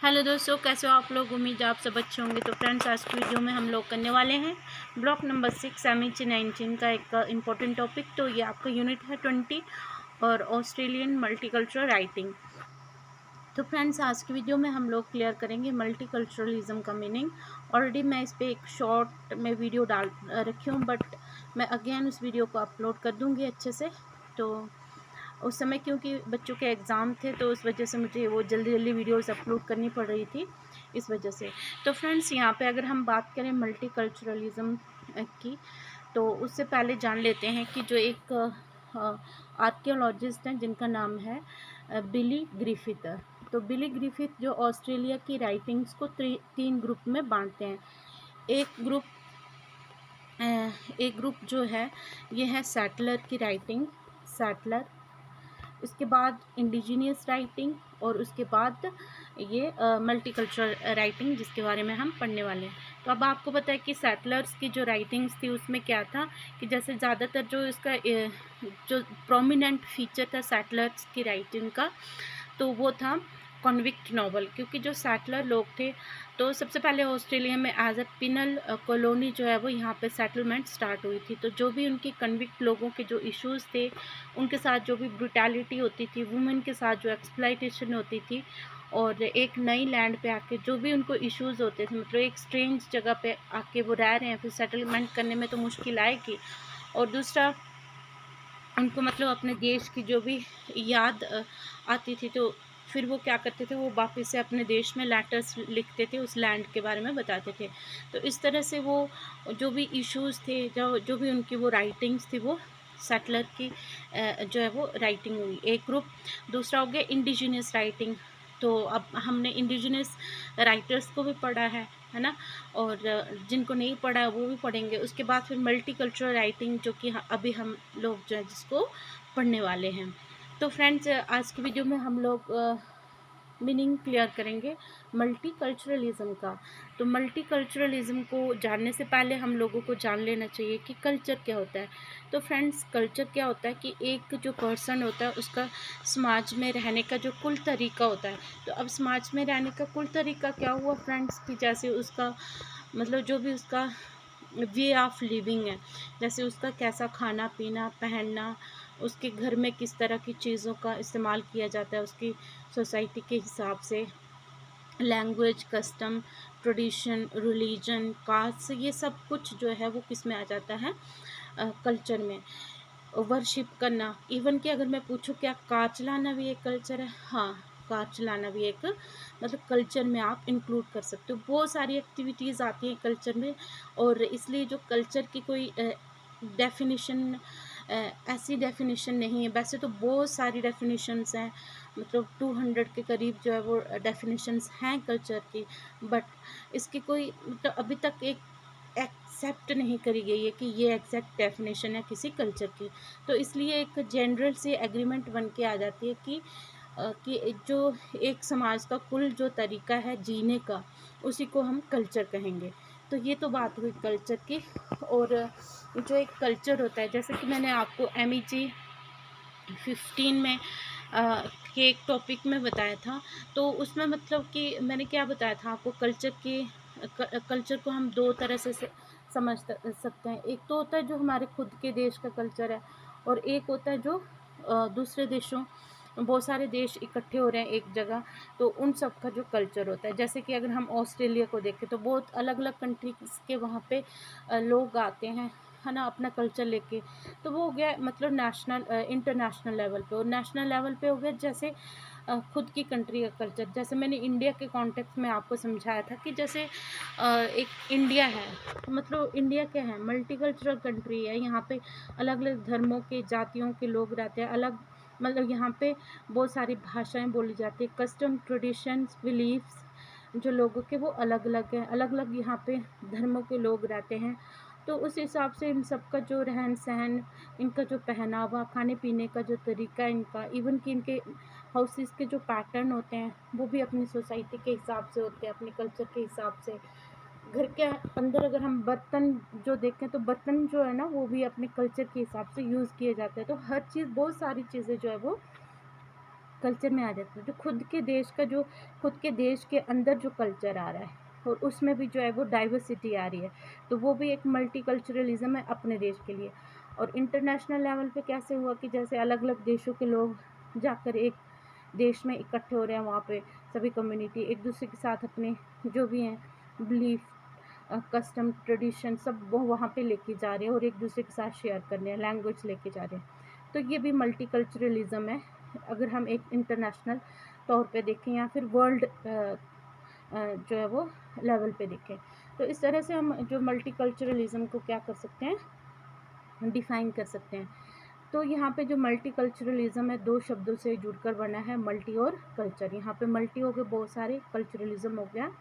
Hello दोस्तों, कैसे हो आप लोग। उम्मीद है आप सब अच्छे होंगे। तो फ्रेंड्स, आज की वीडियो में हम लोग करने वाले हैं ब्लॉक नंबर 6 एमईसी 19 का एक इम्पोर्टेंट टॉपिक। तो ये आपका यूनिट है 20 और ऑस्ट्रेलियन मल्टीकल्चरल राइटिंग। तो फ्रेंड्स, आज की वीडियो में हम लोग क्लियर करेंगे मल्टीकल्चरलिज्म का मीनिंग। ऑलरेडी मैं इस पर एक शॉर्ट में वीडियो डाल रखी हूँ, बट मैं अगेन उस वीडियो को अपलोड कर दूँगी अच्छे से। तो उस समय क्योंकि बच्चों के एग्ज़ाम थे, तो उस वजह से मुझे वो जल्दी जल्दी वीडियोस अपलोड करनी पड़ रही थी, इस वजह से। तो फ्रेंड्स, यहाँ पे अगर हम बात करें मल्टीकल्चरलिज्म की, तो उससे पहले जान लेते हैं कि जो एक आर्कियोलॉजिस्ट हैं जिनका नाम है बिली ग्रिफिथ। तो बिली ग्रिफिथ जो ऑस्ट्रेलिया की राइटिंग्स को 3 ग्रुप में बांटते हैं। एक ग्रुप जो है ये है सेटलर की राइटिंग, सेटलर। उसके बाद इंडिजीनियस राइटिंग और उसके बाद ये मल्टीकल्चरल राइटिंग, जिसके बारे में हम पढ़ने वाले हैं। तो अब आपको पता है कि सेटलर्स की जो राइटिंग्स थी उसमें क्या था कि जैसे ज़्यादातर जो इसका जो प्रोमिनेंट फीचर था सेटलर्स की राइटिंग का, तो वो था कॉन्विक्ट नॉवल। क्योंकि जो सेटलर लोग थे, तो सबसे पहले ऑस्ट्रेलिया में एज अ पिनल कॉलोनी जो है वो यहाँ पे सेटलमेंट स्टार्ट हुई थी। तो जो भी उनकी कन्विक्ट लोगों के जो इश्यूज़ थे, उनके साथ जो भी ब्रुटैलिटी होती थी, वुमेन के साथ जो एक्सप्लॉयटेशन होती थी, और एक नई लैंड पे आके जो भी उनको इश्यूज़ होते थे, मतलब एक स्ट्रेंज जगह पे आके वो रह रहे हैं, फिर सेटलमेंट करने में तो मुश्किल आएगी। और दूसरा, उनको मतलब अपने देश की जो भी याद आती थी, तो फिर वो क्या करते थे, वो वापस से अपने देश में लेटर्स लिखते थे, उस लैंड के बारे में बताते थे। तो इस तरह से वो जो भी इश्यूज़ थे, जो भी उनकी वो राइटिंग्स थी, वो सेटलर की जो है वो राइटिंग हुई, एक ग्रुप। दूसरा हो गया इंडिजिनियस राइटिंग। तो अब हमने इंडिजिनियस राइटर्स को भी पढ़ा है ना, और जिनको नहीं पढ़ा वो भी पढ़ेंगे। उसके बाद फिर मल्टीकल्चरल राइटिंग, जो कि अभी हम लोग जो है जिसको पढ़ने वाले हैं। तो फ्रेंड्स, आज की वीडियो में हम लोग मीनिंग क्लियर करेंगे मल्टीकल्चरलिज्म का। तो मल्टीकल्चरलिज्म को जानने से पहले हम लोगों को जान लेना चाहिए कि कल्चर क्या होता है। तो फ्रेंड्स, कल्चर क्या होता है कि एक जो पर्सन होता है उसका समाज में रहने का जो कुल तरीका होता है। तो अब समाज में रहने का कुल तरीका क्या हुआ फ्रेंड्स, कि जैसे उसका मतलब जो भी उसका वे ऑफ लिविंग है, जैसे उसका कैसा खाना पीना पहनना, उसके घर में किस तरह की चीज़ों का इस्तेमाल किया जाता है उसकी सोसाइटी के हिसाब से, language, custom, tradition, religion, caste, ये सब कुछ जो है वो किस में आ जाता है, कल्चर में। वर्शिप करना, इवन कि अगर मैं पूछूं क्या कार चलाना भी एक कल्चर है, हाँ, कार चलाना भी एक मतलब कल्चर में आप इंक्लूड कर सकते हो। बहुत सारी एक्टिविटीज़ आती हैं कल्चर में, और इसलिए जो कल्चर की कोई डेफिनेशन, ऐसी डेफिनेशन नहीं है। वैसे तो बहुत सारी डेफिनेशंस हैं, मतलब 200 के करीब जो है वो डेफिनेशंस हैं कल्चर की, बट इसकी कोई मतलब अभी तक एक एक्सेप्ट नहीं करी गई है कि ये एग्जैक्ट डेफिनेशन है किसी कल्चर की। तो इसलिए एक जनरल सी एग्रीमेंट बन के आ जाती है कि जो एक समाज का कुल जो तरीका है जीने का, उसी को हम कल्चर कहेंगे। तो ये तो बात हुई कल्चर की। और जो एक कल्चर होता है, जैसे कि मैंने आपको MEG 15 में के एक टॉपिक में बताया था, तो उसमें मतलब कि मैंने क्या बताया था आपको, कल्चर को हम 2 तरह से समझ सकते हैं। एक तो होता है जो हमारे खुद के देश का कल्चर है, और एक होता है जो दूसरे देशों, बहुत सारे देश इकट्ठे हो रहे हैं एक जगह, तो उन सब का जो कल्चर होता है। जैसे कि अगर हम ऑस्ट्रेलिया को देखें, तो बहुत अलग अलग कंट्रीज के वहाँ पे लोग आते हैं, है ना, अपना कल्चर लेके। तो वो हो गया मतलब नेशनल इंटरनेशनल लेवल पे। और नेशनल लेवल पे हो गया जैसे खुद की कंट्री का कल्चर। जैसे मैंने इंडिया के कॉन्टेक्स्ट में आपको समझाया था कि जैसे एक इंडिया है, तो मतलब इंडिया क्या है, मल्टीकल्चरल कंट्री है। यहाँ पे अलग अलग धर्मों के, जातियों के लोग रहते हैं, अलग मतलब यहाँ पे बहुत सारी भाषाएं बोली जाती है, कस्टम, ट्रेडिशंस, बिलीफ्स जो लोगों के वो अलग अलग हैं, अलग अलग यहाँ पे धर्मों के लोग रहते हैं। तो उस हिसाब से इन सब का जो रहन सहन, इनका जो पहनावा, खाने पीने का जो तरीका इनका, इवन कि इनके हाउसेस के जो पैटर्न होते हैं, वो भी अपनी सोसाइटी के हिसाब से होते हैं, अपने कल्चर के हिसाब से। घर के अंदर अगर हम बर्तन जो देखें, तो बर्तन जो है ना, वो भी अपने कल्चर के हिसाब से यूज़ किए जाते हैं। तो हर चीज़, बहुत सारी चीज़ें जो है वो कल्चर में आ जाता है, जो खुद के देश के अंदर जो कल्चर आ रहा है और उसमें भी जो है वो डाइवर्सिटी आ रही है, तो वो भी एक मल्टीकल्चरलिज्म है अपने देश के लिए। और इंटरनेशनल लेवल पे कैसे हुआ कि जैसे अलग अलग देशों के लोग जाकर एक देश में इकट्ठे हो रहे हैं, वहाँ पे सभी कम्युनिटी एक दूसरे के साथ अपने जो भी हैं बिलीफ, कस्टम, ट्रेडिशन सब वो वहाँ पे लेके जा रहे हैं और एक दूसरे के साथ शेयर कर रहे हैं, लैंग्वेज लेके जा रहे हैं। तो ये भी मल्टीकल्चरलिज्म है, अगर हम एक इंटरनेशनल तौर पे देखें या फिर वर्ल्ड जो है वो लेवल पे देखें। तो इस तरह से हम जो मल्टीकल्चरलिज्म को क्या कर सकते हैं, डिफ़ाइन कर सकते हैं। तो यहाँ पे जो मल्टीकल्चरलिज्म है 2 शब्दों से जुड़कर बना है, मल्टी और कल्चर। यहाँ पे मल्टी हो गए बहुत सारे, कल्चरलिज्म हो गया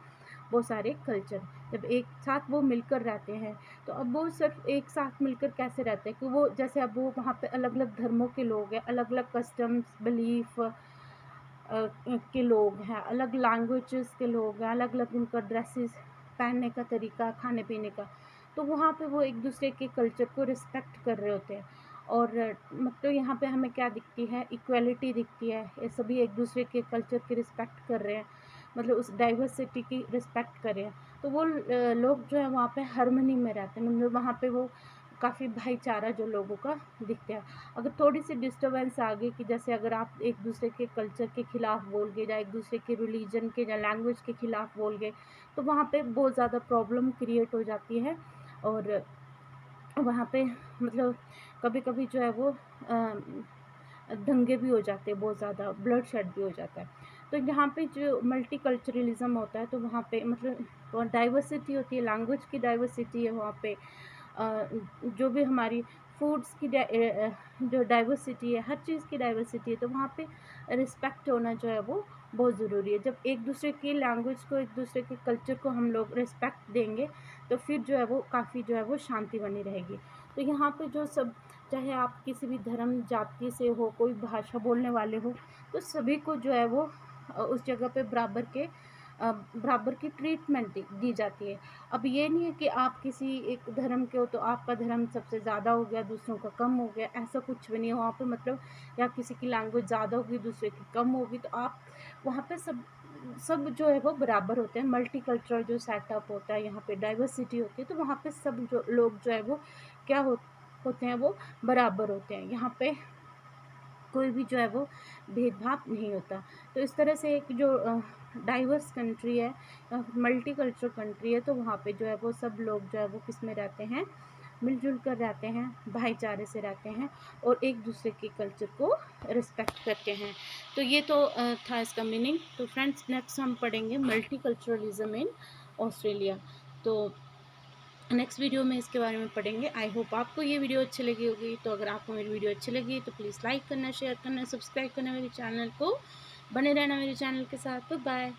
बहुत सारे कल्चर। जब एक साथ वो मिलकर रहते हैं, तो अब वो सिर्फ एक साथ मिलकर कैसे रहते हैं कि वो जैसे अब वो वहाँ पे अलग अलग धर्मों के लोग हैं, अलग अलग कस्टम्स, बिलीफ के लोग हैं, अलग लैंग्वेजेस के लोग हैं, अलग अलग उनका ड्रेसेस पहनने का तरीका, खाने पीने का। तो वहाँ पे वो एक दूसरे के कल्चर को रिस्पेक्ट कर रहे होते हैं। और मतलब यहाँ पे हमें क्या दिखती है, इक्वलिटी दिखती है, ये सभी एक दूसरे के कल्चर की रिस्पेक्ट कर रहे हैं, मतलब उस डाइवर्सिटी की रिस्पेक्ट कर रहे हैं। तो वो लोग जो है वहाँ पे हार्मनी में रहते हैं, मतलब वहाँ पे वो काफ़ी भाईचारा जो लोगों का दिखता है। अगर थोड़ी सी डिस्टर्बेंस आ गई कि जैसे अगर आप एक दूसरे के कल्चर के खिलाफ बोल गए या एक दूसरे के रिलीजन के या लैंग्वेज के खिलाफ बोल गए, तो वहाँ पे बहुत ज़्यादा प्रॉब्लम क्रिएट हो जाती है। और वहाँ पे मतलब कभी कभी जो है वो दंगे भी हो जाते हैं, बहुत ज़्यादा ब्लड शेड भी हो जाता है। तो यहाँ पे जो मल्टीकल्चरलिज्म होता है, तो वहाँ पे मतलब डाइवर्सिटी होती है, लैंग्वेज की डाइवर्सिटी है वहाँ पे, जो भी हमारी फूड्स की जो डाइवर्सिटी है, हर चीज़ की डाइवर्सिटी है, तो वहाँ पे रिस्पेक्ट होना जो है वो बहुत ज़रूरी है। जब एक दूसरे की लैंग्वेज को, एक दूसरे के कल्चर को हम लोग रिस्पेक्ट देंगे, तो फिर जो है वो काफ़ी जो है वो शांति बनी रहेगी। तो यहाँ पे जो सब, चाहे आप किसी भी धर्म जाति से हो, कोई भाषा बोलने वाले हो, तो सभी को जो है वो उस जगह पे बराबर की ट्रीटमेंट दी जाती है। अब ये नहीं है कि आप किसी एक धर्म के हो तो आपका धर्म सबसे ज़्यादा हो गया, दूसरों का कम हो गया, ऐसा कुछ भी नहीं है वहाँ पे। मतलब या किसी की लैंग्वेज ज़्यादा होगी, दूसरे की कम होगी, तो आप वहाँ पे सब जो है वो बराबर होते हैं। मल्टीकल्चरल जो सेटअप होता है, यहाँ पे डाइवर्सिटी होती है, तो वहाँ पे सब जो लोग जो है वो क्या होते हैं, वो बराबर होते हैं। यहाँ पे कोई भी जो है वो भेदभाव नहीं होता। तो इस तरह से एक जो डाइवर्स कंट्री है, मल्टीकल्चरल कंट्री है, तो वहाँ पे जो है वो सब लोग जो है वो किस में रहते हैं, मिलजुल कर रहते हैं, भाईचारे से रहते हैं और एक दूसरे के कल्चर को रिस्पेक्ट करते हैं। तो ये तो था इसका मीनिंग। तो फ्रेंड्स, नेक्स्ट हम पढ़ेंगे मल्टीकल्चरलिज्म इन ऑस्ट्रेलिया। तो नेक्स्ट वीडियो में इसके बारे में पढ़ेंगे। आई होप आपको ये वीडियो अच्छी लगी होगी। तो अगर आपको मेरी वीडियो अच्छी लगी तो प्लीज़ लाइक करना, शेयर करना, सब्सक्राइब करना मेरे चैनल को, बने रहना मेरे चैनल के साथ। तो बाय।